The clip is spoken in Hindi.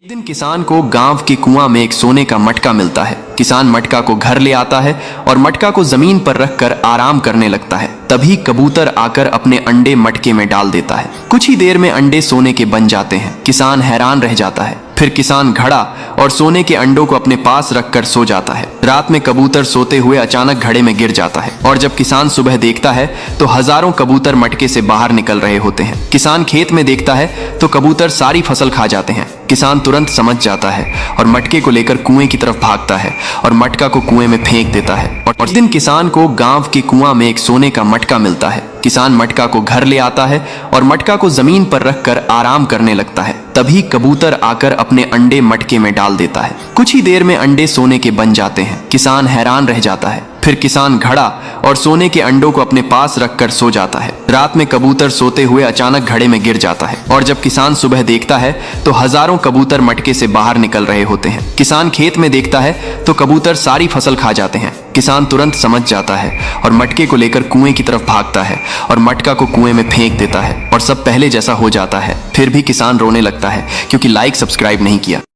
एक दिन किसान को गांव के कुआं में एक सोने का मटका मिलता है। किसान मटका को घर ले आता है और मटका को जमीन पर रखकर आराम करने लगता है। तभी कबूतर आकर अपने अंडे मटके में डाल देता है। कुछ ही देर में अंडे सोने के बन जाते हैं। किसान हैरान रह जाता है। फिर किसान घड़ा और सोने के अंडों को अपने पास रखकर सो जाता है। रात में कबूतर सोते हुए अचानक घड़े में गिर जाता है और जब किसान सुबह देखता है तो हजारों कबूतर मटके से बाहर निकल रहे होते हैं। किसान खेत में देखता है तो कबूतर सारी फसल खा जाते हैं। किसान तुरंत समझ जाता है और मटके को लेकर कुएं की तरफ भागता है और मटका को कुएं में फेंक देता है। और उस दिन किसान को गांव के कुआं में एक सोने का मटका मिलता है। किसान मटका को घर ले आता है और मटका को जमीन पर रखकर आराम करने लगता है। तभी कबूतर आकर अपने अंडे मटके में डाल देता है। कुछ ही देर में अंडे सोने के बन जाते हैं। किसान हैरान रह जाता है। फिर किसान घड़ा और सोने के अंडों को अपने पास रखकर सो जाता है। रात में कबूतर सोते हुए अचानक घड़े में गिर जाता है और जब किसान सुबह देखता है तो हजारों कबूतर मटके से बाहर निकल रहे होते हैं। किसान खेत में देखता है तो कबूतर सारी फसल खा जाते हैं। किसान तुरंत समझ जाता है और मटके को लेकर कुएं की तरफ भागता है और मटका को कुएं में फेंक देता है और सब पहले जैसा हो जाता है। फिर भी किसान रोने लगता है क्योंकि लाइक सब्सक्राइब नहीं किया।